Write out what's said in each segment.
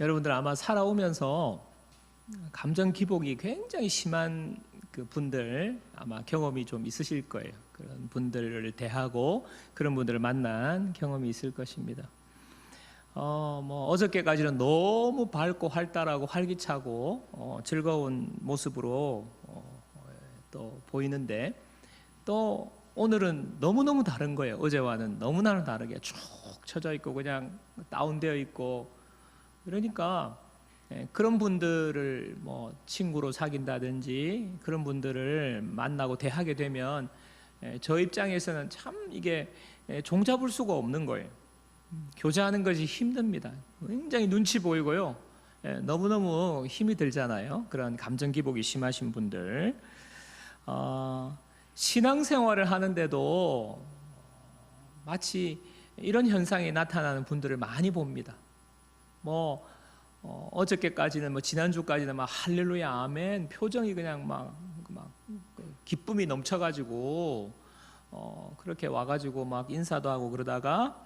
여러분들 아마 살아오면서 감정 기복이 굉장히 심한 그 분들 아마 경험이 좀 있으실 거예요. 그런 분들을 대하고 그런 분들을 만난 경험이 있을 것입니다. 어저께까지는 너무 밝고 활달하고 활기차고 즐거운 모습으로 또 보이는데 또 오늘은 너무너무 다른 거예요. 어제와는 너무나 다르게 쭉 처져 있고 그냥 다운되어 있고, 그러니까 그런 분들을 뭐 친구로 사귄다든지 그런 분들을 만나고 대하게 되면 저 입장에서는 참 이게 종잡을 수가 없는 거예요. 교제하는 것이 힘듭니다. 굉장히 눈치 보이고요. 너무너무 힘이 들잖아요. 그런 감정 기복이 심하신 분들. 신앙생활을 하는데도 마치 이런 현상이 나타나는 분들을 많이 봅니다. 어저께까지는 지난주까지는 막 할렐루야 아멘 표정이 그냥 막 기쁨이 넘쳐가지고 그렇게 와가지고 막 인사도 하고 그러다가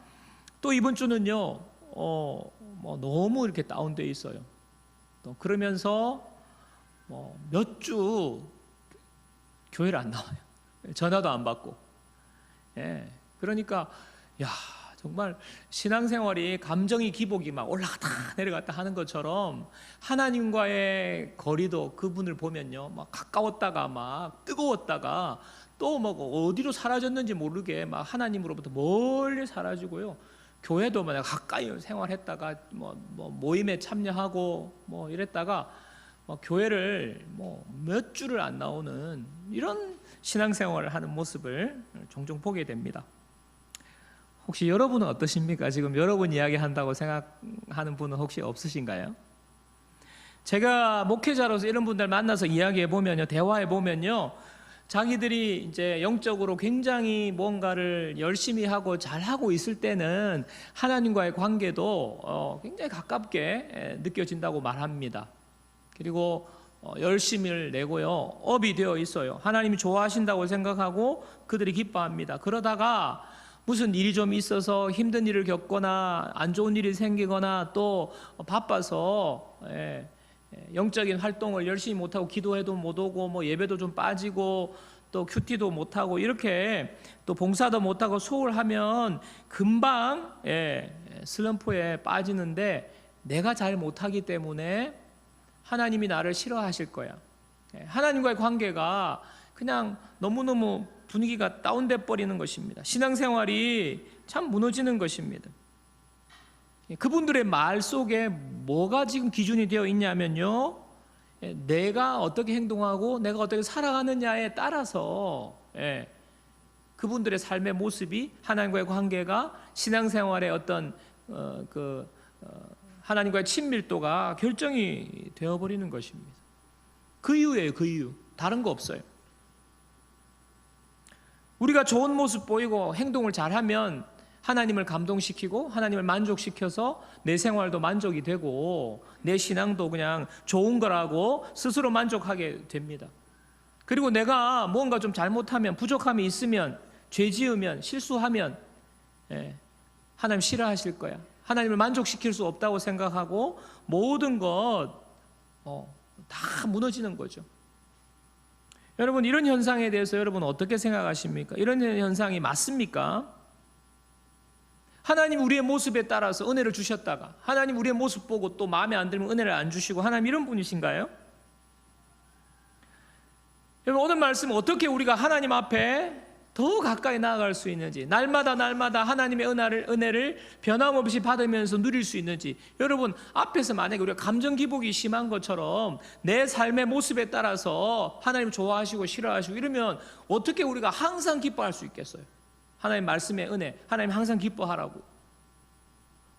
또 이번 주는요 너무 이렇게 다운돼 있어요. 또 그러면서 몇 주 교회를 안 나와요. 전화도 안 받고. 그러니까 정말 신앙생활이 감정의 기복이 막 올라갔다 내려갔다 하는 것처럼 하나님과의 거리도 그분을 보면요 막 가까웠다가 막 뜨거웠다가 또 막 어디로 사라졌는지 모르게 막 하나님으로부터 멀리 사라지고요. 교회도 막 가까이 생활했다가 모임에 참여하고 이랬다가 교회를 몇 주를 안 나오는 이런 신앙생활을 하는 모습을 종종 보게 됩니다. 혹시 여러분은 어떠십니까? 지금 여러분 이야기한다고 생각하는 분은 혹시 없으신가요? 제가 목회자로서 이런 분들 만나서 이야기해 보면요, 대화해 보면요, 자기들이 이제 영적으로 굉장히 뭔가를 열심히 하고 잘하고 있을 때는 하나님과의 관계도 굉장히 가깝게 느껴진다고 말합니다. 그리고 열심을 내고요, 업이 되어 있어요. 하나님이 좋아하신다고 생각하고 그들이 기뻐합니다. 그러다가 무슨 일이 좀 있어서 힘든 일을 겪거나 안 좋은 일이 생기거나 또 바빠서 영적인 활동을 열심히 못하고 기도해도 못 오고 예배도 좀 빠지고 또 큐티도 못하고 이렇게 또 봉사도 못하고 소홀하면 금방 슬럼프에 빠지는데, 내가 잘 못하기 때문에 하나님이 나를 싫어하실 거야. 하나님과의 관계가 그냥 너무너무 분위기가 다운돼 버리는 것입니다. 신앙생활이 참 무너지는 것입니다. 그분들의 말 속에 뭐가 지금 기준이 되어 있냐면요, 내가 어떻게 행동하고 내가 어떻게 살아가느냐에 따라서 그분들의 삶의 모습이, 하나님과의 관계가, 신앙생활의 어떤 하나님과의 친밀도가 결정이 되어버리는 것입니다. 그 이유예요. 그 이유. 다른 거 없어요. 우리가 좋은 모습 보이고 행동을 잘하면 하나님을 감동시키고 하나님을 만족시켜서 내 생활도 만족이 되고 내 신앙도 그냥 좋은 거라고 스스로 만족하게 됩니다. 그리고 내가 뭔가 좀 잘못하면, 부족함이 있으면, 죄 지으면, 실수하면 하나님 싫어하실 거야. 하나님을 만족시킬 수 없다고 생각하고 모든 것 다 무너지는 거죠. 여러분, 이런 현상에 대해서 여러분은 어떻게 생각하십니까? 이런 현상이 맞습니까? 하나님 우리의 모습에 따라서 은혜를 주셨다가 하나님 우리의 모습 보고 또 마음에 안 들면 은혜를 안 주시고, 하나님 이런 분이신가요? 여러분, 오늘 말씀은 어떻게 우리가 하나님 앞에 더 가까이 나아갈 수 있는지, 날마다 하나님의 은혜를 변함없이 받으면서 누릴 수 있는지. 여러분, 앞에서 만약에 우리가 감정 기복이 심한 것처럼 내 삶의 모습에 따라서 하나님 좋아하시고 싫어하시고 이러면 어떻게 우리가 항상 기뻐할 수 있겠어요? 하나님 말씀의 은혜, 하나님 항상 기뻐하라고.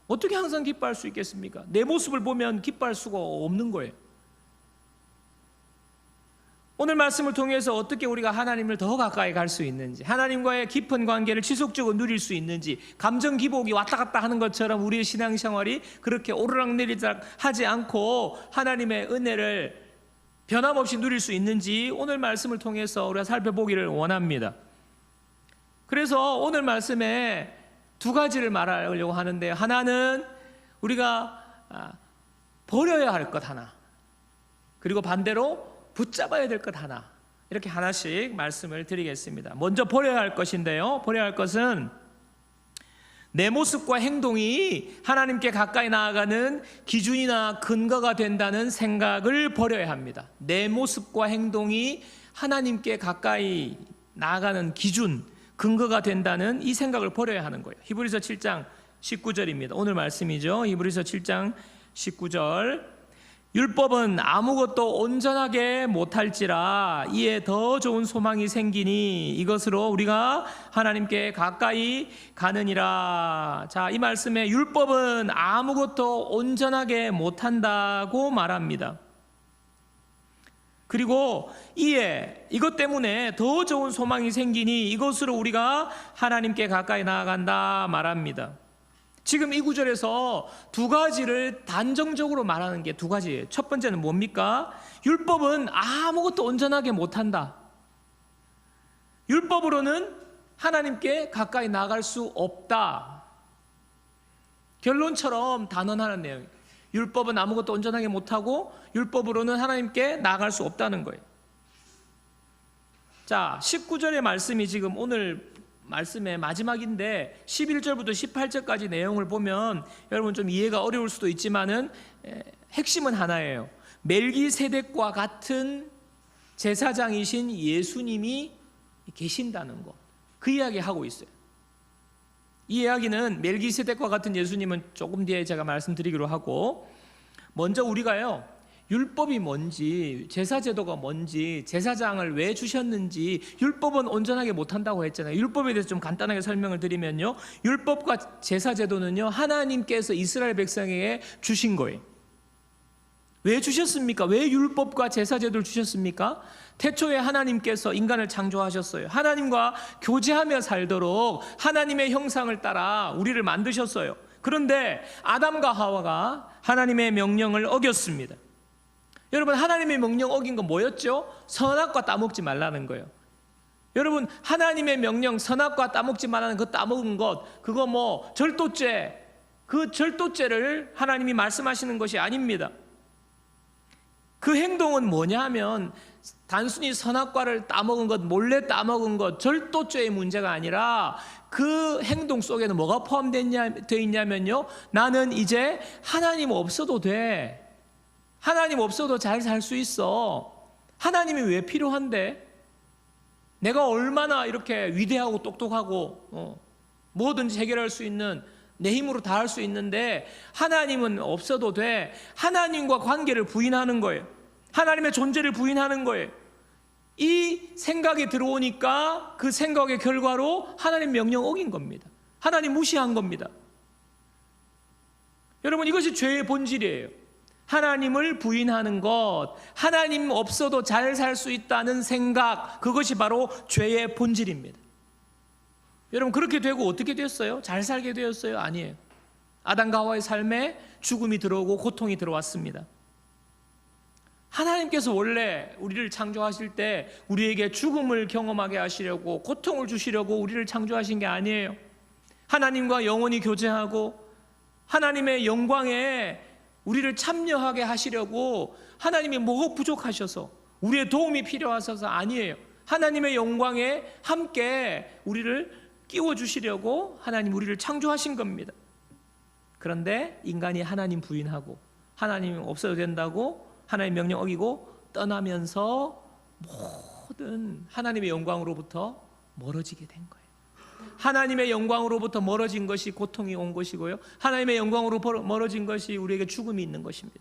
어떻게 항상 기뻐할 수 있겠습니까? 내 모습을 보면 기뻐할 수가 없는 거예요. 오늘 말씀을 통해서 어떻게 우리가 하나님을 더 가까이 갈 수 있는지, 하나님과의 깊은 관계를 지속적으로 누릴 수 있는지, 감정 기복이 왔다 갔다 하는 것처럼 우리의 신앙생활이 그렇게 오르락내리락 하지 않고 하나님의 은혜를 변함없이 누릴 수 있는지 오늘 말씀을 통해서 우리가 살펴보기를 원합니다. 그래서 오늘 말씀에 두 가지를 말하려고 하는데, 하나는 우리가 버려야 할 것 하나, 그리고 반대로 붙잡아야 될 것 하나, 이렇게 하나씩 말씀을 드리겠습니다. 먼저 버려야 할 것인데요, 버려야 할 것은 내 모습과 행동이 하나님께 가까이 나아가는 기준이나 근거가 된다는 생각을 버려야 합니다. 내 모습과 행동이 하나님께 가까이 나아가는 기준, 근거가 된다는 이 생각을 버려야 하는 거예요. 히브리서 7장 19절입니다. 오늘 말씀이죠. 히브리서 7장 19절. 율법은 아무것도 온전하게 못할지라 이에 더 좋은 소망이 생기니 이것으로 우리가 하나님께 가까이 가느니라. 자, 이 말씀에 율법은 아무것도 온전하게 못한다고 말합니다. 그리고 이에 이것 때문에 더 좋은 소망이 생기니 이것으로 우리가 하나님께 가까이 나아간다 말합니다. 지금 이 구절에서 두 가지를 단정적으로 말하는 게 두 가지예요. 첫 번째는 뭡니까? 율법은 아무것도 온전하게 못한다. 율법으로는 하나님께 가까이 나갈 수 없다. 결론처럼 단언하는 내용이에요. 율법은 아무것도 온전하게 못하고 율법으로는 하나님께 나아갈 수 없다는 거예요. 자, 19절의 말씀이 지금 오늘 말씀의 마지막인데 11절부터 18절까지 내용을 보면 여러분 좀 이해가 어려울 수도 있지만은 핵심은 하나예요. 멜기세덱과 같은 제사장이신 예수님이 계신다는 것, 그 이야기 하고 있어요. 이 이야기는 멜기세덱과 같은 예수님은 조금 뒤에 제가 말씀드리기로 하고, 먼저 우리가요 율법이 뭔지, 제사제도가 뭔지, 제사장을 왜 주셨는지, 율법은 온전하게 못한다고 했잖아요. 율법에 대해서 좀 간단하게 설명을 드리면요, 율법과 제사제도는요 하나님께서 이스라엘 백성에게 주신 거예요. 왜 주셨습니까? 왜 율법과 제사제도를 주셨습니까? 태초에 하나님께서 인간을 창조하셨어요. 하나님과 교제하며 살도록 하나님의 형상을 따라 우리를 만드셨어요. 그런데 아담과 하와가 하나님의 명령을 어겼습니다. 여러분, 하나님의 명령 어긴 건 뭐였죠? 선악과 따먹지 말라는 거예요. 여러분, 하나님의 명령, 선악과 따먹지 말라는 그 따먹은 것, 그거 뭐 절도죄, 그 절도죄를 하나님이 말씀하시는 것이 아닙니다. 그 행동은 뭐냐 하면 단순히 선악과를 따먹은 것, 몰래 따먹은 것, 절도죄의 문제가 아니라 그 행동 속에는 뭐가 포함되어 있냐면요, 나는 이제 하나님 없어도 돼. 하나님 없어도 잘 살 수 있어. 하나님이 왜 필요한데? 내가 얼마나 이렇게 위대하고 똑똑하고 뭐든지 해결할 수 있는, 내 힘으로 다 할 수 있는데 하나님은 없어도 돼. 하나님과 관계를 부인하는 거예요. 하나님의 존재를 부인하는 거예요. 이 생각이 들어오니까 그 생각의 결과로 하나님 명령 어긴 겁니다. 하나님 무시한 겁니다. 여러분, 이것이 죄의 본질이에요. 하나님을 부인하는 것, 하나님 없어도 잘 살 수 있다는 생각, 그것이 바로 죄의 본질입니다. 여러분, 그렇게 되고 어떻게 됐어요? 잘 살게 되었어요? 아니에요. 아담과 하와의 삶에 죽음이 들어오고 고통이 들어왔습니다. 하나님께서 원래 우리를 창조하실 때 우리에게 죽음을 경험하게 하시려고, 고통을 주시려고 우리를 창조하신 게 아니에요. 하나님과 영원히 교제하고 하나님의 영광에 우리를 참여하게 하시려고, 하나님이 뭐가 부족하셔서, 우리의 도움이 필요하셔서 아니에요. 하나님의 영광에 함께 우리를 끼워주시려고 하나님 우리를 창조하신 겁니다. 그런데 인간이 하나님 부인하고 하나님 없어도 된다고 하나님 명령 어기고 떠나면서 모든 하나님의 영광으로부터 멀어지게 된 거예요. 하나님의 영광으로부터 멀어진 것이 고통이 온 것이고요, 하나님의 영광으로 멀어진 것이 우리에게 죽음이 있는 것입니다.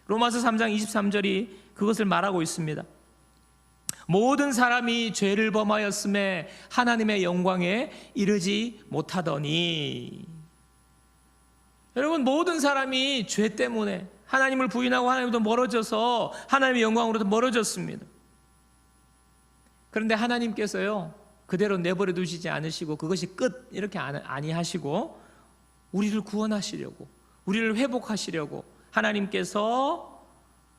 로마서 3장 23절이 그것을 말하고 있습니다. 모든 사람이 죄를 범하였음에 하나님의 영광에 이르지 못하더니. 여러분, 모든 사람이 죄 때문에 하나님을 부인하고 하나님부터 멀어져서 하나님의 영광으로부터 멀어졌습니다. 그런데 하나님께서요 그대로 내버려 두시지 않으시고 그것이 끝 이렇게 아니하시고 우리를 구원하시려고, 우리를 회복하시려고 하나님께서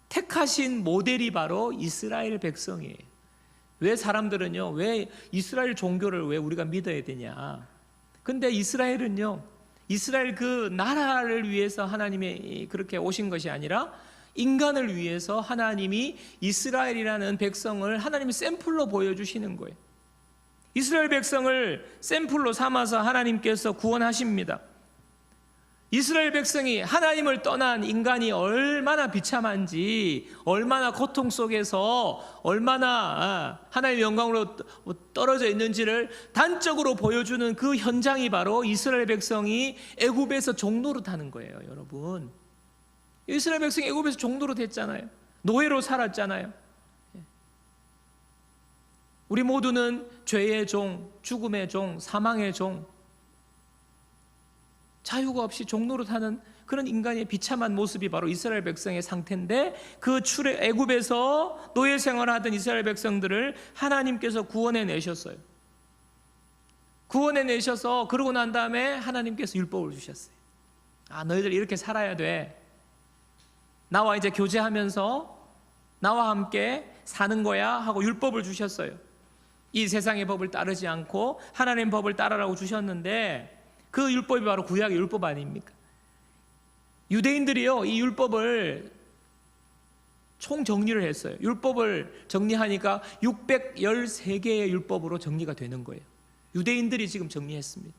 택하신 모델이 바로 이스라엘 백성이에요. 왜 사람들은요, 왜 이스라엘 종교를 왜 우리가 믿어야 되냐? 근데 이스라엘은요 이스라엘 그 나라를 위해서 하나님이 그렇게 오신 것이 아니라 인간을 위해서 하나님이 이스라엘이라는 백성을 하나님이 샘플로 보여주시는 거예요. 이스라엘 백성을 샘플로 삼아서 하나님께서 구원하십니다. 이스라엘 백성이 하나님을 떠난 인간이 얼마나 비참한지, 얼마나 고통 속에서 얼마나 하나님의 영광으로 떨어져 있는지를 단적으로 보여주는 그 현장이 바로 이스라엘 백성이 애굽에서 종노릇 하는 거예요. 여러분, 이스라엘 백성이 애굽에서 종노릇 했잖아요. 노예로 살았잖아요. 우리 모두는 죄의 종, 죽음의 종, 사망의 종, 자유가 없이 종노릇하는 그런 인간의 비참한 모습이 바로 이스라엘 백성의 상태인데, 그 애굽에서 노예 생활하던 이스라엘 백성들을 하나님께서 구원해 내셨어요. 구원해 내셔서 그러고 난 다음에 하나님께서 율법을 주셨어요. 너희들 이렇게 살아야 돼. 나와 이제 교제하면서 나와 함께 사는 거야 하고 율법을 주셨어요. 이 세상의 법을 따르지 않고 하나님의 법을 따르라고 주셨는데, 그 율법이 바로 구약의 율법 아닙니까? 유대인들이요, 이 율법을 총 정리를 했어요. 율법을 정리하니까 613개의 율법으로 정리가 되는 거예요. 유대인들이 지금 정리했습니다.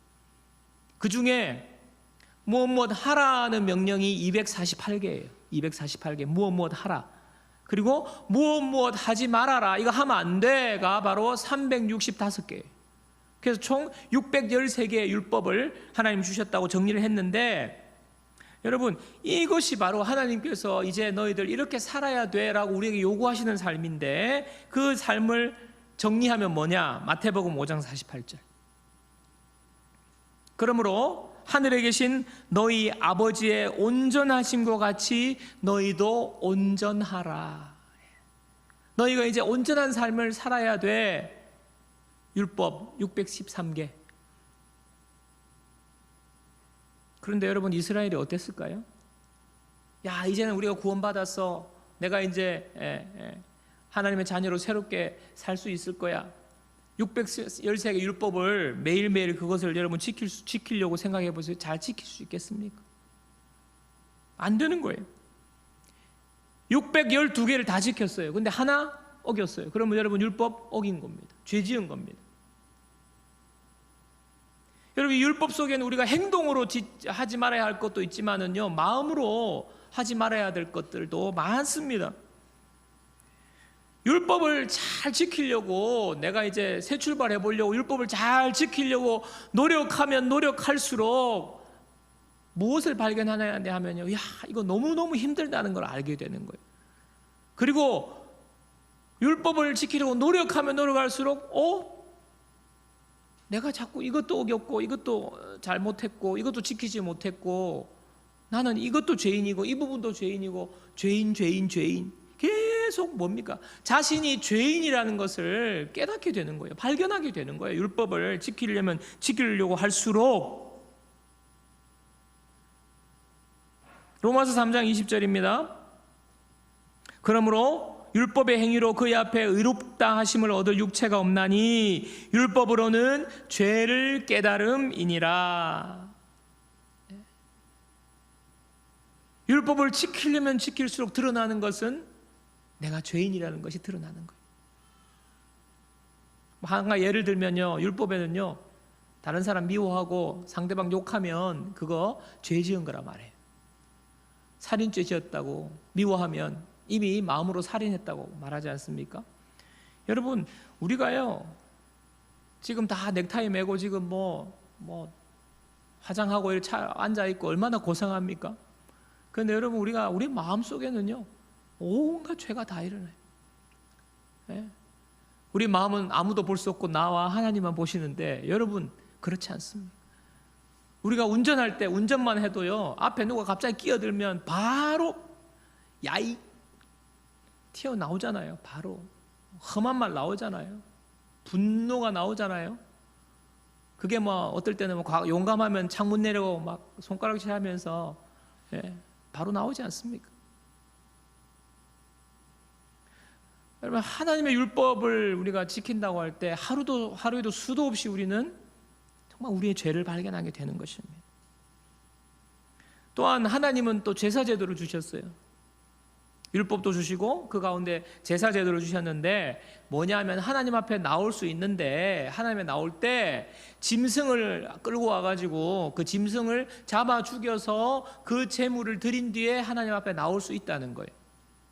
그 중에 무엇 하라는 명령이 248개예요. 248개, 무엇 하라. 그리고 무엇 하지 말아라, 이거 하면 안 돼가 바로 365개예요. 그래서 총 613개의 율법을 하나님 주셨다고 정리를 했는데, 여러분, 이것이 바로 하나님께서 이제 너희들 이렇게 살아야 돼 라고 우리에게 요구하시는 삶인데, 그 삶을 정리하면 뭐냐? 마태복음 5장 48절. 그러므로 하늘에 계신 너희 아버지의 온전하심과 같이 너희도 온전하라. 너희가 이제 온전한 삶을 살아야 돼. 율법 613개. 그런데 여러분, 이스라엘이 어땠을까요? 야, 이제는 우리가 구원받았어. 내가 이제 하나님의 자녀로 새롭게 살 수 있을 거야. 613개 율법을 매일매일 그것을 여러분 지키려고 생각해 보세요. 잘 지킬 수 있겠습니까? 안 되는 거예요. 612개를 다 지켰어요. 근데 하나 어겼어요. 그러면 여러분, 율법 어긴 겁니다. 죄 지은 겁니다. 여러분, 이 율법 속에는 우리가 행동으로 하지 말아야 할 것도 있지만은요, 마음으로 하지 말아야 될 것들도 많습니다. 율법을 잘 지키려고 내가 이제 새 출발해 보려고 율법을 잘 지키려고 노력하면 노력할수록 무엇을 발견하냐 하면요, 야, 이거 너무너무 힘들다는 걸 알게 되는 거예요. 그리고 율법을 지키려고 노력하면 노력할수록 내가 자꾸 이것도 어겼고 이것도 잘못했고 이것도 지키지 못했고, 나는 이것도 죄인이고 이 부분도 죄인이고, 죄인 계속 뭡니까? 자신이 죄인이라는 것을 깨닫게 되는 거예요. 발견하게 되는 거예요. 율법을 지키려고 할수록. 로마서 3장 20절입니다. 그러므로 율법의 행위로 그의 앞에 의롭다 하심을 얻을 육체가 없나니 율법으로는 죄를 깨달음이니라. 율법을 지키려면 지킬수록 드러나는 것은 내가 죄인이라는 것이 드러나는 거예요. 한 예를 들면요, 율법에는요, 다른 사람 미워하고 상대방 욕하면 그거 죄 지은 거라 말해요. 살인죄 지었다고 미워하면 이미 마음으로 살인했다고 말하지 않습니까? 여러분, 우리가요 지금 다 넥타이 매고 지금 뭐 화장하고 이렇게 앉아 있고 얼마나 고생합니까? 그런데 여러분, 우리 마음 속에는요 온갖 죄가 다 일어나요. 네? 우리 마음은 아무도 볼 수 없고 나와 하나님만 보시는데, 여러분 그렇지 않습니다. 우리가 운전할 때 운전만 해도요, 앞에 누가 갑자기 끼어들면 바로 야이 튀어나오잖아요. 바로 험한 말 나오잖아요. 분노가 나오잖아요. 그게 어떨 때는 용감하면 창문 내리고 막 손가락질 하면서 바로 나오지 않습니까? 여러분, 하나님의 율법을 우리가 지킨다고 할 때 하루에도 수도 없이 우리는 정말 우리의 죄를 발견하게 되는 것입니다. 또한 하나님은 또 제사제도를 주셨어요. 율법도 주시고 그 가운데 제사제도를 주셨는데 뭐냐면 하나님 앞에 나올 수 있는데 하나님에 나올 때 짐승을 끌고 와가지고 그 짐승을 잡아 죽여서 그 제물을 드린 뒤에 하나님 앞에 나올 수 있다는 거예요.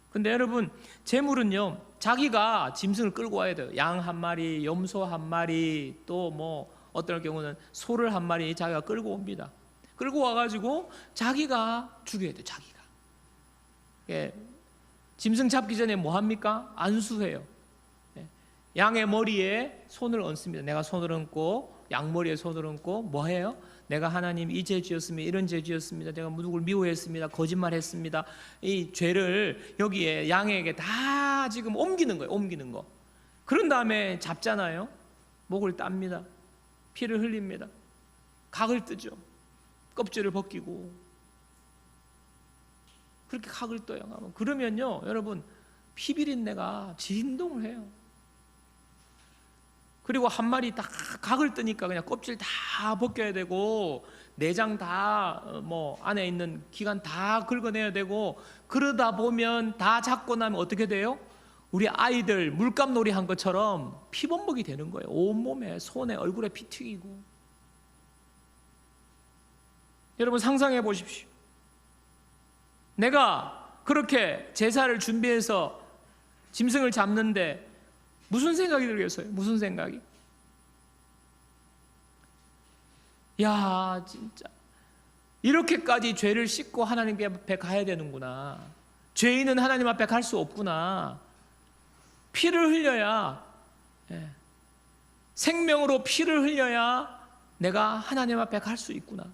근데 여러분, 제물은요 자기가 짐승을 끌고 와야 돼요. 양 한 마리, 염소 한 마리, 또 뭐 어떤 경우는 소를 한 마리 자기가 끌고 옵니다. 끌고 와가지고 자기가 죽여야 돼요. 자기가. 예, 짐승 잡기 전에 뭐 합니까? 안수해요. 예, 양의 머리에 손을 얹습니다. 내가 손을 얹고 양 머리에 손을 얹고 뭐 해요? 내가 하나님 이 죄 지었습니다. 이런 죄 지었습니다. 내가 누구를 미워했습니다. 거짓말했습니다. 이 죄를 여기에 양에게 다 지금 옮기는 거예요. 옮기는 거. 그런 다음에 잡잖아요. 목을 땁니다. 피를 흘립니다. 각을 뜨죠. 껍질을 벗기고 그렇게 각을 떠요. 그러면요 여러분, 피비린내가 진동을 해요. 그리고 한 마리 딱 각을 뜨니까 그냥 껍질 다 벗겨야 되고 내장 다 뭐 안에 있는 기관 다 긁어내야 되고, 그러다 보면 다 잡고 나면 어떻게 돼요? 우리 아이들 물감놀이 한 것처럼 피범벅이 되는 거예요. 온몸에, 손에, 얼굴에 피 튀기고. 여러분 상상해 보십시오. 내가 그렇게 제사를 준비해서 짐승을 잡는데 무슨 생각이 들겠어요? 무슨 생각이? 야, 진짜 이렇게까지 죄를 씻고 하나님 앞에 가야 되는구나. 죄인은 하나님 앞에 갈 수 없구나. 피를 흘려야, 생명으로 피를 흘려야 내가 하나님 앞에 갈 수 있구나.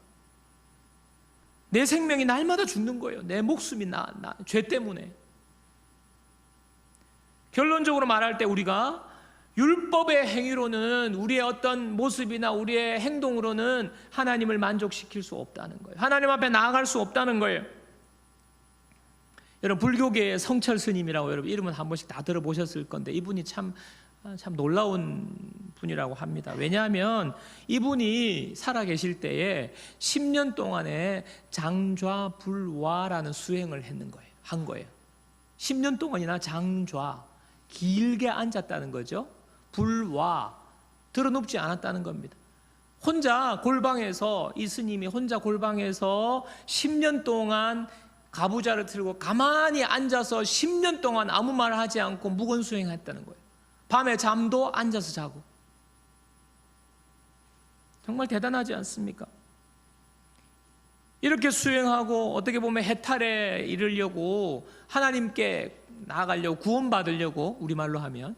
내 생명이 날마다 죽는 거예요. 내 목숨이 죄 때문에. 결론적으로 말할 때 우리가 율법의 행위로는, 우리의 어떤 모습이나 우리의 행동으로는 하나님을 만족시킬 수 없다는 거예요. 하나님 앞에 나아갈 수 없다는 거예요. 여러분, 불교계의 성철 스님이라고 여러분 이름은 한 번씩 다 들어보셨을 건데, 이분이 참 놀라운 분이라고 합니다. 왜냐하면 이분이 살아계실 때에 10년 동안에 장좌불화라는 수행을 한 거예요. 10년 동안이나 장좌, 길게 앉았다는 거죠. 불화, 들어눕지 않았다는 겁니다. 혼자 골방에서, 이 스님이 혼자 골방에서 10년 동안 가부좌를 들고 가만히 앉아서 10년 동안 아무 말 하지 않고 무건수행했다는 거예요. 밤에 잠도 앉아서 자고. 정말 대단하지 않습니까? 이렇게 수행하고 어떻게 보면 해탈에 이르려고, 하나님께 나아가려고, 구원받으려고, 우리말로 하면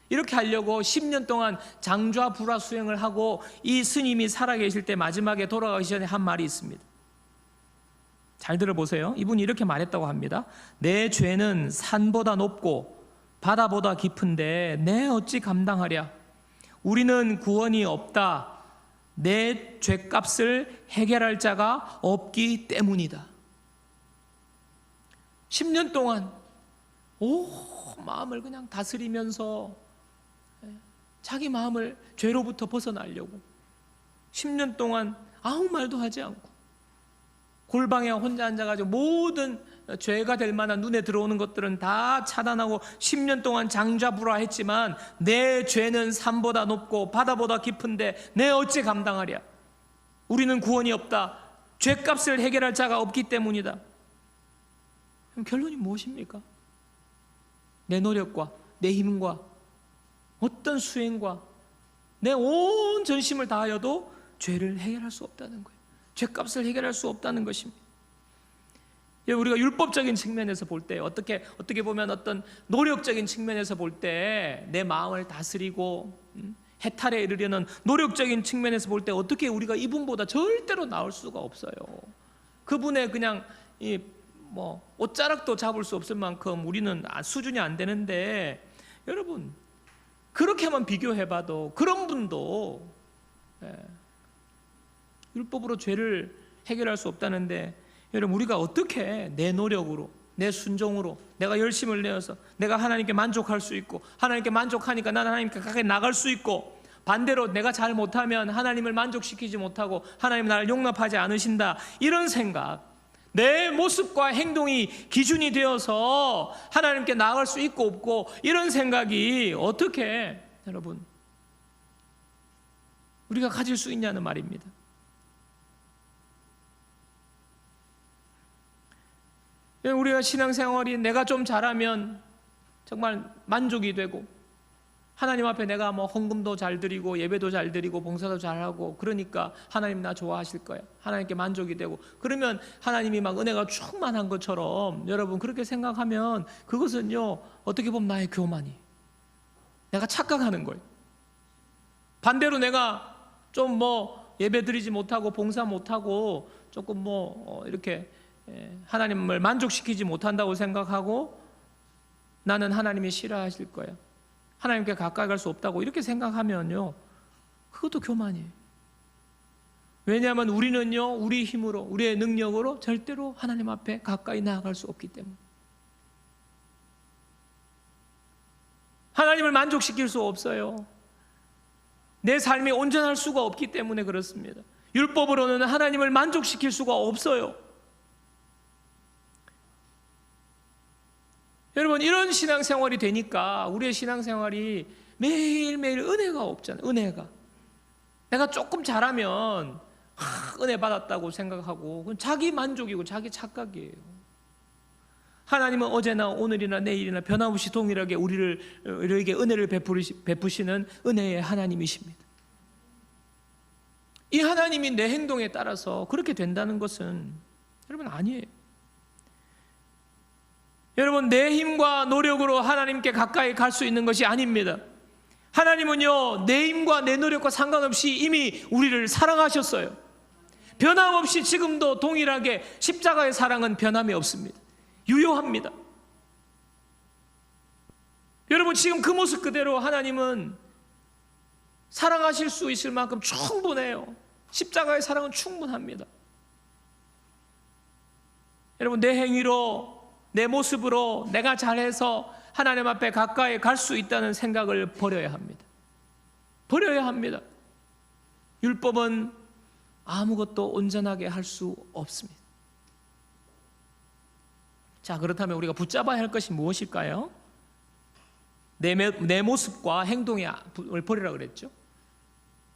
이렇게 하려고 10년 동안 장좌불화 수행을 하고, 이 스님이 살아계실 때 마지막에 돌아가기 전에 한 말이 있습니다. 잘 들어보세요. 이분이 이렇게 말했다고 합니다. 내 죄는 산보다 높고 바다보다 깊은데 내 어찌 감당하랴. 우리는 구원이 없다. 내 죄값을 해결할 자가 없기 때문이다. 10년 동안 마음을 그냥 다스리면서 자기 마음을 죄로부터 벗어나려고 10년 동안 아무 말도 하지 않고 골방에 혼자 앉아가지고 모든 죄가 될 만한 눈에 들어오는 것들은 다 차단하고 10년 동안 장좌불화했지만 내 죄는 산보다 높고 바다보다 깊은데 내 어찌 감당하랴. 우리는 구원이 없다. 죄값을 해결할 자가 없기 때문이다. 그럼 결론이 무엇입니까? 내 노력과 내 힘과 어떤 수행과 내 온 전심을 다하여도 죄를 해결할 수 없다는 거예요. 죄값을 해결할 수 없다는 것입니다. 우리가 율법적인 측면에서 볼 때, 어떻게 보면 어떤 노력적인 측면에서 볼 때 내 마음을 다스리고 해탈에 이르려는 노력적인 측면에서 볼 때 어떻게 우리가 이분보다 절대로 나을 수가 없어요. 그분의 그냥 옷자락도 잡을 수 없을 만큼 우리는 수준이 안 되는데, 여러분 그렇게만 비교해봐도 그런 분도 율법으로 죄를 해결할 수 없다는데, 여러분 우리가 어떻게 내 노력으로, 내 순종으로, 내가 열심을 내어서 내가 하나님께 만족할 수 있고, 하나님께 만족하니까 나는 하나님께 가까이 나갈 수 있고, 반대로 내가 잘 못하면 하나님을 만족시키지 못하고 하나님 나를 용납하지 않으신다, 이런 생각, 내 모습과 행동이 기준이 되어서 하나님께 나아갈 수 있고 없고, 이런 생각이 어떻게 여러분 우리가 가질 수 있냐는 말입니다. 우리가 신앙생활이 내가 좀 잘하면 정말 만족이 되고, 하나님 앞에 내가 뭐 헌금도 잘 드리고 예배도 잘 드리고 봉사도 잘하고, 그러니까 하나님 나 좋아하실 거야, 하나님께 만족이 되고, 그러면 하나님이 막 은혜가 충만한 것처럼 여러분 그렇게 생각하면 그것은요 어떻게 보면 나의 교만이, 내가 착각하는 거예요. 반대로 내가 좀 뭐 예배 드리지 못하고 봉사 못하고 조금 뭐 이렇게 하나님을 만족시키지 못한다고 생각하고, 나는 하나님이 싫어하실 거야, 하나님께 가까이 갈 수 없다고 이렇게 생각하면요 그것도 교만이에요. 왜냐하면 우리는요 우리 힘으로 우리의 능력으로 절대로 하나님 앞에 가까이 나아갈 수 없기 때문에, 하나님을 만족시킬 수 없어요. 내 삶이 온전할 수가 없기 때문에 그렇습니다. 율법으로는 하나님을 만족시킬 수가 없어요. 여러분, 이런 신앙생활이 되니까 우리의 신앙생활이 매일매일 은혜가 없잖아요. 은혜가, 내가 조금 잘하면 은혜 받았다고 생각하고, 그건 자기 만족이고 자기 착각이에요. 하나님은 어제나 오늘이나 내일이나 변함없이 동일하게 우리에게 은혜를 베푸시는 은혜의 하나님이십니다. 이 하나님이 내 행동에 따라서 그렇게 된다는 것은 여러분 아니에요. 여러분, 내 힘과 노력으로 하나님께 가까이 갈 수 있는 것이 아닙니다. 하나님은요 내 힘과 내 노력과 상관없이 이미 우리를 사랑하셨어요. 변함없이 지금도 동일하게 십자가의 사랑은 변함이 없습니다. 유효합니다. 여러분, 지금 그 모습 그대로 하나님은 사랑하실 수 있을 만큼 충분해요. 십자가의 사랑은 충분합니다. 여러분, 내 행위로 내 모습으로 내가 잘해서 하나님 앞에 가까이 갈 수 있다는 생각을 버려야 합니다. 버려야 합니다. 율법은 아무것도 온전하게 할 수 없습니다. 자, 그렇다면 우리가 붙잡아야 할 것이 무엇일까요? 내 모습과 행동을 버리라 그랬죠.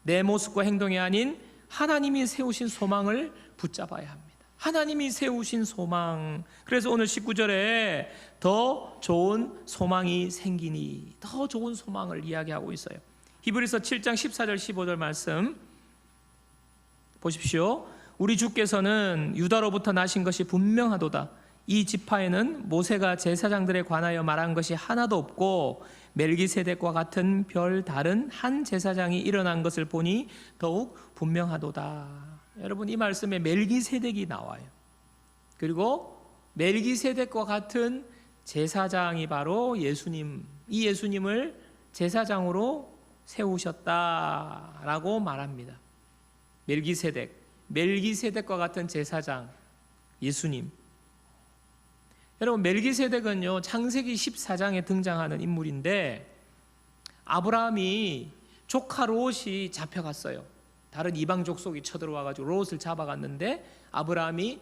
내 모습과 행동이 아닌 하나님이 세우신 소망을 붙잡아야 합니다. 하나님이 세우신 소망. 그래서 오늘 19절에 더 좋은 소망이 생기니, 더 좋은 소망을 이야기하고 있어요. 히브리서 7장 14절 15절 말씀 보십시오. 우리 주께서는 유다로부터 나신 것이 분명하도다. 이 지파에는 모세가 제사장들에 관하여 말한 것이 하나도 없고 멜기세덱과 같은 별 다른 한 제사장이 일어난 것을 보니 더욱 분명하도다. 여러분, 이 말씀에 멜기세덱이 나와요. 그리고 멜기세덱과 같은 제사장이 바로 예수님, 이 예수님을 제사장으로 세우셨다라고 말합니다. 멜기세덱과 같은 제사장, 예수님. 여러분, 멜기세덱은요 창세기 14장에 등장하는 인물인데, 아브라함이 조카 롯이 잡혀갔어요. 다른 이방 족속이 쳐들어와가지고 롯을 잡아갔는데, 아브라함이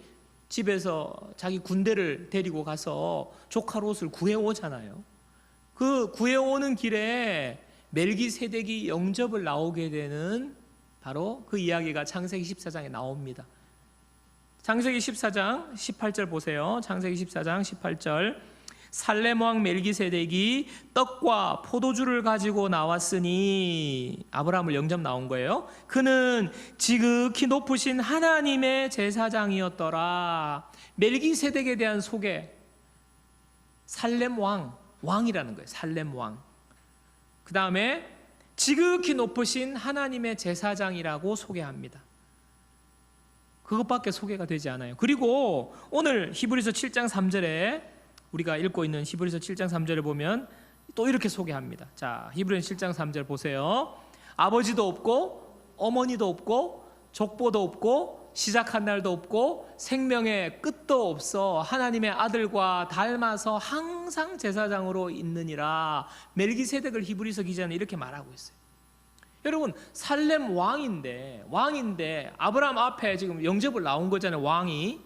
집에서 자기 군대를 데리고 가서 조카 롯을 구해오잖아요. 그 구해오는 길에 멜기세덱이 영접을 나오게 되는 바로 그 이야기가 창세기 14장에 나옵니다. 창세기 14장 18절 보세요. 창세기 14장 18절. 살렘 왕 멜기세덱이 떡과 포도주를 가지고 나왔으니, 아브라함을 영접 나온 거예요. 그는 지극히 높으신 하나님의 제사장이었더라. 멜기세덱에 대한 소개, 살렘 왕이라는 거예요. 살렘 왕. 그 다음에 지극히 높으신 하나님의 제사장이라고 소개합니다. 그것밖에 소개가 되지 않아요. 그리고 오늘 히브리서 7장 3절에 우리가 읽고 있는 히브리서 7장 3절을 보면 또 이렇게 소개합니다. 자, 히브리서 7장 3절 보세요. 아버지도 없고 어머니도 없고 족보도 없고 시작한 날도 없고 생명의 끝도 없어 하나님의 아들과 닮아서 항상 제사장으로 있느니라. 멜기세덱을 히브리서 기자는 이렇게 말하고 있어요. 여러분, 살렘 왕인데 아브라함 앞에 지금 영접을 나온 거잖아요. 왕이.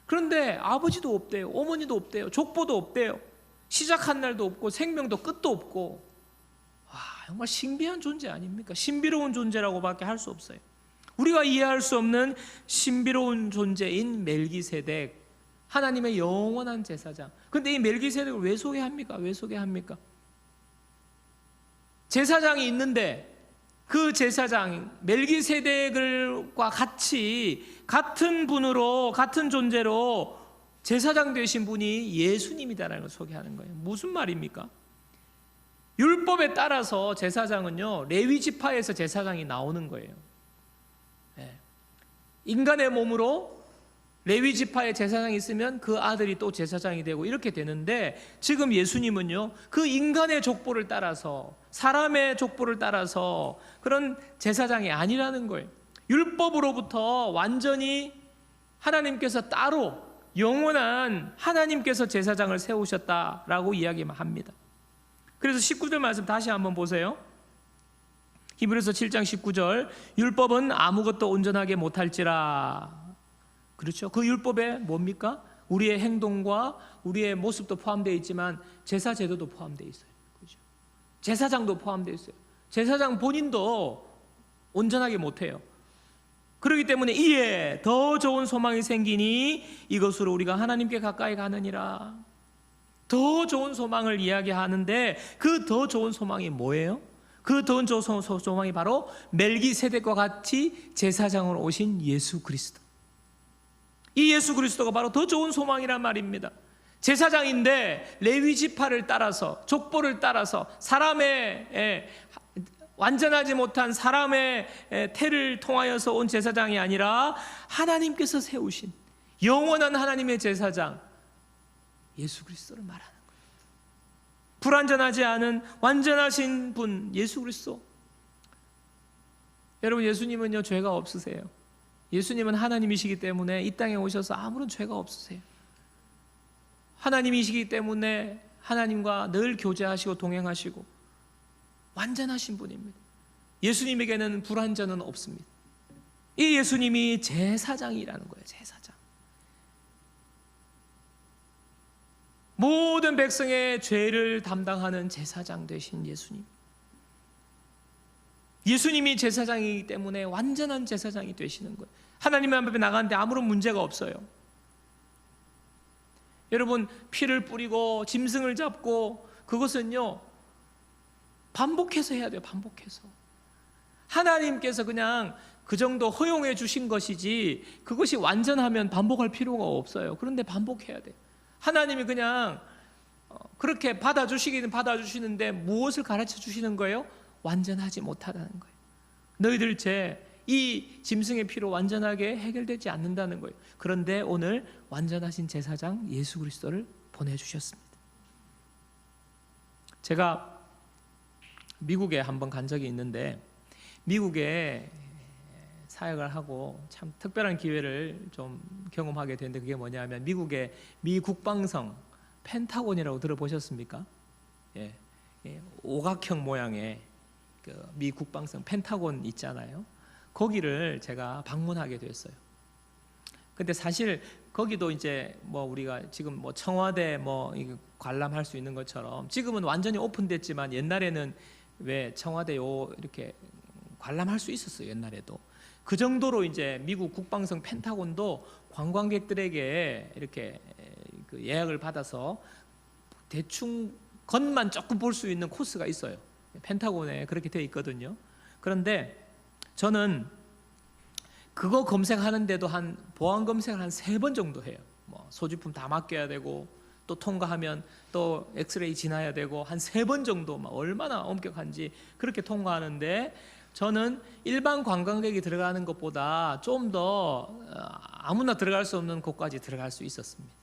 그런데 아버지도 없대요. 어머니도 없대요. 족보도 없대요. 시작한 날도 없고 생명도 끝도 없고. 정말 신비한 존재 아닙니까? 신비로운 존재라고밖에 할 수 없어요. 우리가 이해할 수 없는 신비로운 존재인 멜기세덱, 하나님의 영원한 제사장. 근데 이 멜기세덱을 왜 소개합니까? 왜 소개합니까? 제사장이 있는데 그 제사장 멜기세덱과 같이 같은 분으로, 같은 존재로 제사장 되신 분이 예수님이다라는 걸 소개하는 거예요. 무슨 말입니까? 율법에 따라서 제사장은요, 레위 지파에서 제사장이 나오는 거예요. 인간의 몸으로 레위 지파의 제사장이 있으면 그 아들이 또 제사장이 되고 이렇게 되는데, 지금 예수님은요, 그 인간의 족보를 따라서, 사람의 족보를 따라서 그런 제사장이 아니라는 거예요. 율법으로부터 완전히 하나님께서 따로 영원한 하나님께서 제사장을 세우셨다라고 이야기합니다. 그래서 19절 말씀 다시 한번 보세요. 히브리서 7장 19절, 율법은 아무것도 온전하게 못할지라. 그렇죠? 그 율법에 뭡니까? 우리의 행동과 우리의 모습도 포함되어 있지만 제사 제도도 포함되어 있어요. 그렇죠? 제사장도 포함되어 있어요. 제사장 본인도 온전하게 못해요. 그렇기 때문에 이에 더 좋은 소망이 생기니 이것으로 우리가 하나님께 가까이 가느니라. 더 좋은 소망을 이야기하는데, 그 더 좋은 소망이 뭐예요? 그 더 좋은 소망이 바로 멜기세덱과 같이 제사장으로 오신 예수 그리스도. 이 예수 그리스도가 바로 더 좋은 소망이란 말입니다. 제사장인데 레위 지파를 따라서, 족보를 따라서, 사람의 완전하지 못한 사람의 태를 통하여서 온 제사장이 아니라 하나님께서 세우신 영원한 하나님의 제사장 예수 그리스도를 말하는 거예요. 불완전하지 않은 완전하신 분 예수 그리스도. 여러분, 예수님은요, 죄가 없으세요. 예수님은 하나님이시기 때문에 이 땅에 오셔서 아무런 죄가 없으세요. 하나님이시기 때문에 하나님과 늘 교제하시고 동행하시고 완전하신 분입니다. 예수님에게는 불완전은 없습니다. 이 예수님이 제사장이라는 거예요. 제사장. 모든 백성의 죄를 담당하는 제사장 되신 예수님. 예수님이 제사장이기 때문에 완전한 제사장이 되시는 거예요. 하나님 앞에 나가는데 아무런 문제가 없어요. 여러분, 피를 뿌리고 짐승을 잡고 그것은요, 반복해서 해야 돼요. 반복해서. 하나님께서 그냥 그 정도 허용해 주신 것이지, 그것이 완전하면 반복할 필요가 없어요. 그런데 반복해야 돼요. 하나님이 그냥 그렇게 받아주시기는 받아주시는데 무엇을 가르쳐 주시는 거예요? 완전하지 못하다는 거예요. 너희들 죄, 이 짐승의 피로 완전하게 해결되지 않는다는 거예요. 그런데 오늘 완전하신 제사장 예수 그리스도를 보내주셨습니다. 제가 미국에 한번 간 적이 있는데, 미국에 사역을 하고 참 특별한 기회를 좀 경험하게 됐는데, 그게 뭐냐면 미국의 미 국방성 펜타곤이라고 들어보셨습니까? 예, 오각형 모양의 그 미 국방성 펜타곤 있잖아요. 거기를 제가 방문하게 됐어요. 근데 사실 거기도 이제 뭐 우리가 지금 뭐 청와대 뭐 관람할 수 있는 것처럼 지금은 완전히 오픈됐지만, 옛날에는 왜 청와대 이렇게 관람할 수 있었어요. 옛날에도. 그 정도로 이제 미국 국방성 펜타곤도 관광객들에게 이렇게 그 예약을 받아서 대충 겉만 조금 볼 수 있는 코스가 있어요. 펜타곤에 그렇게 되어 있거든요. 그런데 저는 그거 검색하는데도 한 보안 검색을 한 3번 정도 해요. 뭐 소지품 다 맡겨야 되고, 또 통과하면 또 엑스레이 지나야 되고, 한 3번 정도, 막 얼마나 엄격한지 그렇게 통과하는데, 저는 일반 관광객이 들어가는 것보다 좀 더 아무나 들어갈 수 없는 곳까지 들어갈 수 있었습니다.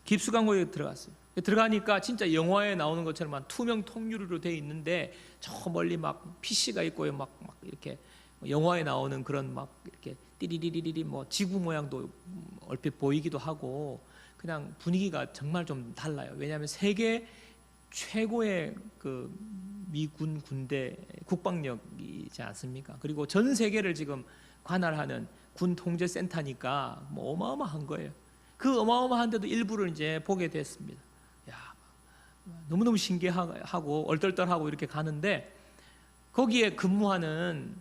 깊숙한 곳에 들어갔어요. 들어가니까 진짜 영화에 나오는 것처럼 투명 통유리로 되어 있는데, 저 멀리 막 PC가 있고요, 막 이렇게 영화에 나오는 그런 막 이렇게 띠리리리리 뭐 지구 모양도 얼핏 보이기도 하고, 그냥 분위기가 정말 좀 달라요. 왜냐하면 세계 최고의 그 미군 군대 국방력이지 않습니까? 그리고 전 세계를 지금 관할하는 군 통제 센터니까 뭐 어마어마한 거예요. 그 어마어마한데도 일부를 이제 보게 됐습니다. 야, 너무너무 신기하고 얼떨떨하고 이렇게 가는데 거기에 근무하는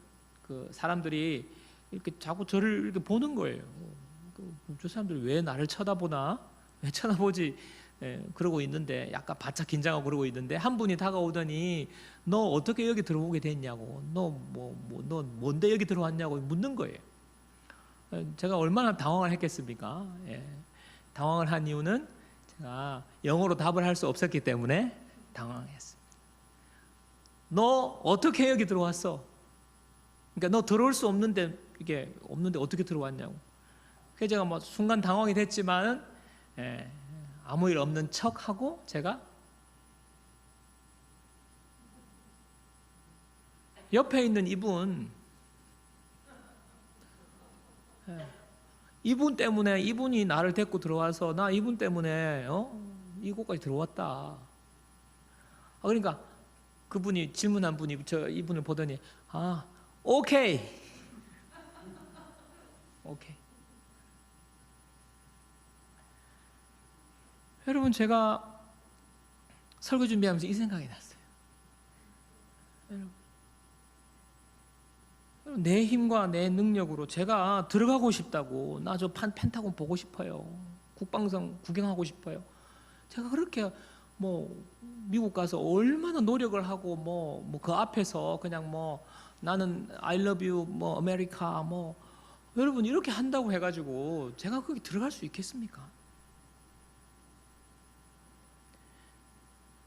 그 사람들이 이렇게 자꾸 저를 이렇게 보는 거예요. 저 사람들이 왜 나를 쳐다보나? 왜 쳐다보지? 그러고 있는데 약간 바짝 긴장하고 그러고 있는데 한 분이 다가오더니 너 어떻게 여기 들어오게 됐냐고, 너 뭔데 여기 들어왔냐고 묻는 거예요. 제가 얼마나 당황을 했겠습니까? 당황을 한 이유는 제가 영어로 답을 할 수 없었기 때문에 당황했습니다. 너 어떻게 여기 들어왔어? 그러니까 너 들어올 수 없는데 이게 없는데 어떻게 들어왔냐고. 그래서 제가 뭐 순간 당황이 됐지만은 아무 일 없는 척하고 제가 옆에 있는 이분 때문에 이분이 나를 데리고 들어와서 나 이분 때문에 이곳까지 들어왔다. 그러니까 그분이 질문한 분이 이분을 보더니 오케이. 여러분 제가 설교 준비하면서 이 생각이 났어요. 여러분 내 힘과 내 능력으로 제가 들어가고 싶다고 나 저 펜타곤 보고 싶어요. 국방성 구경하고 싶어요. 제가 그렇게 뭐 미국 가서 얼마나 노력을 하고 뭐 그 앞에서 그냥 뭐 나는 I love you 뭐 아메리카 뭐 여러분 이렇게 한다고 해가지고 제가 거기 들어갈 수 있겠습니까?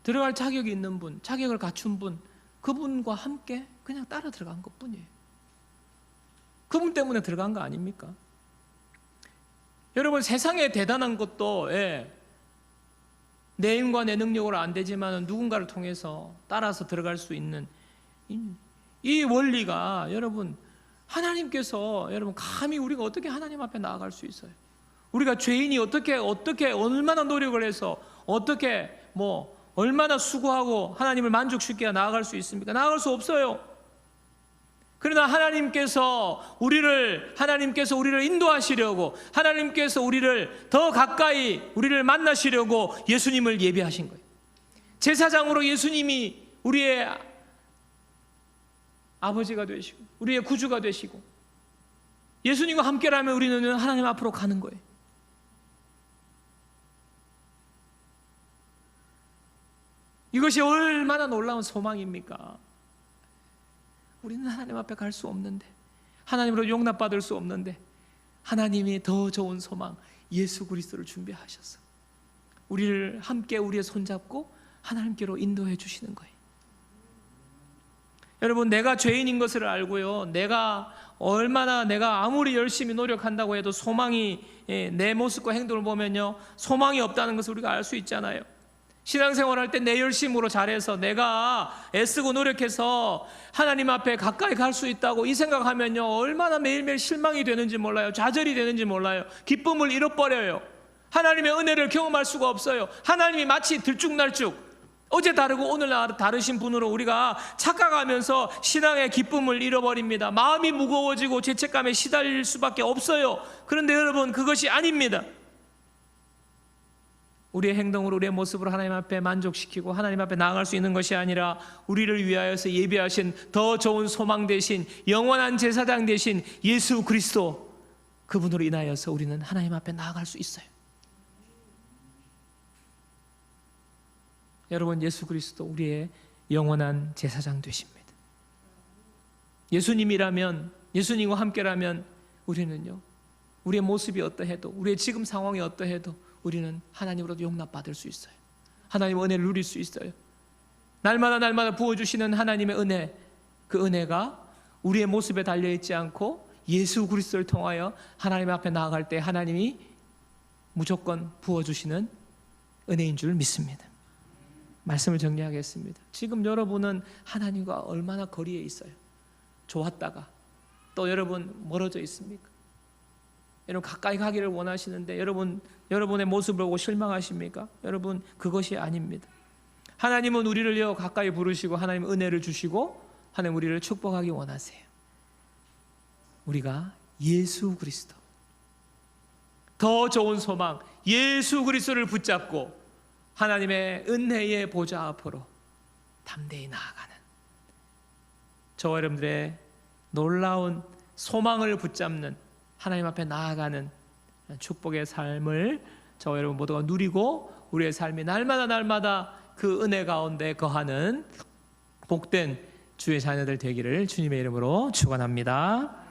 들어갈 자격이 있는 분, 자격을 갖춘 분, 그분과 함께 그냥 따라 들어간 것뿐이에요. 그분 때문에 들어간 거 아닙니까? 여러분 세상에 대단한 것도 내 힘과 내 능력으로 안 되지만 누군가를 통해서 따라서 들어갈 수 있는 이 원리가 여러분 하나님께서 여러분 감히 우리가 어떻게 하나님 앞에 나아갈 수 있어요? 우리가 죄인이 어떻게 얼마나 노력을 해서 어떻게 얼마나 수고하고 하나님을 만족시켜야 나아갈 수 있습니까? 나아갈 수 없어요. 그러나 하나님께서 우리를 인도하시려고 하나님께서 우리를 더 가까이 우리를 만나시려고 예수님을 예비하신 거예요. 제사장으로 예수님이 우리의 아버지가 되시고 우리의 구주가 되시고 예수님과 함께라면 우리는 하나님 앞으로 가는 거예요. 이것이 얼마나 놀라운 소망입니까? 우리는 하나님 앞에 갈 수 없는데 하나님으로 용납받을 수 없는데 하나님이 더 좋은 소망 예수 그리스도를 준비하셔서 우리를 함께 우리의 손잡고 하나님께로 인도해 주시는 거예요. 여러분 내가 죄인인 것을 알고요 내가 아무리 열심히 노력한다고 해도 소망이 내 모습과 행동을 보면요 소망이 없다는 것을 우리가 알 수 있잖아요. 신앙생활할 때 내 열심으로 잘해서 내가 애쓰고 노력해서 하나님 앞에 가까이 갈 수 있다고 이 생각하면요 얼마나 매일매일 실망이 되는지 몰라요. 좌절이 되는지 몰라요. 기쁨을 잃어버려요. 하나님의 은혜를 경험할 수가 없어요. 하나님이 마치 들쭉날쭉 어제 다르고 오늘 다르신 분으로 우리가 착각하면서 신앙의 기쁨을 잃어버립니다. 마음이 무거워지고 죄책감에 시달릴 수밖에 없어요. 그런데 여러분 그것이 아닙니다. 우리의 행동으로 우리의 모습으로 하나님 앞에 만족시키고 하나님 앞에 나아갈 수 있는 것이 아니라 우리를 위하여서 예비하신 더 좋은 소망 되신 영원한 제사장 되신 예수 그리스도 그분으로 인하여서 우리는 하나님 앞에 나아갈 수 있어요. 여러분 예수 그리스도 우리의 영원한 제사장 되십니다. 예수님이라면 예수님과 함께라면 우리는요 우리의 모습이 어떠해도 우리의 지금 상황이 어떠해도 우리는 하나님으로도 용납받을 수 있어요. 하나님의 은혜를 누릴 수 있어요. 날마다 부어주시는 하나님의 은혜 그 은혜가 우리의 모습에 달려있지 않고 예수 그리스도를 통하여 하나님 앞에 나아갈 때 하나님이 무조건 부어주시는 은혜인 줄 믿습니다. 말씀을 정리하겠습니다. 지금 여러분은 하나님과 얼마나 거리에 있어요? 좋았다가 또 여러분 멀어져 있습니까? 여러분 가까이 가기를 원하시는데 여러분의 모습을 보고 실망하십니까? 여러분 그것이 아닙니다. 하나님은 우리를요 가까이 부르시고 하나님 은혜를 주시고 하나님 우리를 축복하기 원하세요. 우리가 예수 그리스도, 더 좋은 소망 예수 그리스도를 붙잡고 하나님의 은혜의 보좌 앞으로 담대히 나아가는 저와 여러분들의 놀라운 소망을 붙잡는 하나님 앞에 나아가는 축복의 삶을 저와 여러분 모두가 누리고 우리의 삶이 날마다 그 은혜 가운데 거하는 복된 주의 자녀들 되기를 주님의 이름으로 축원합니다.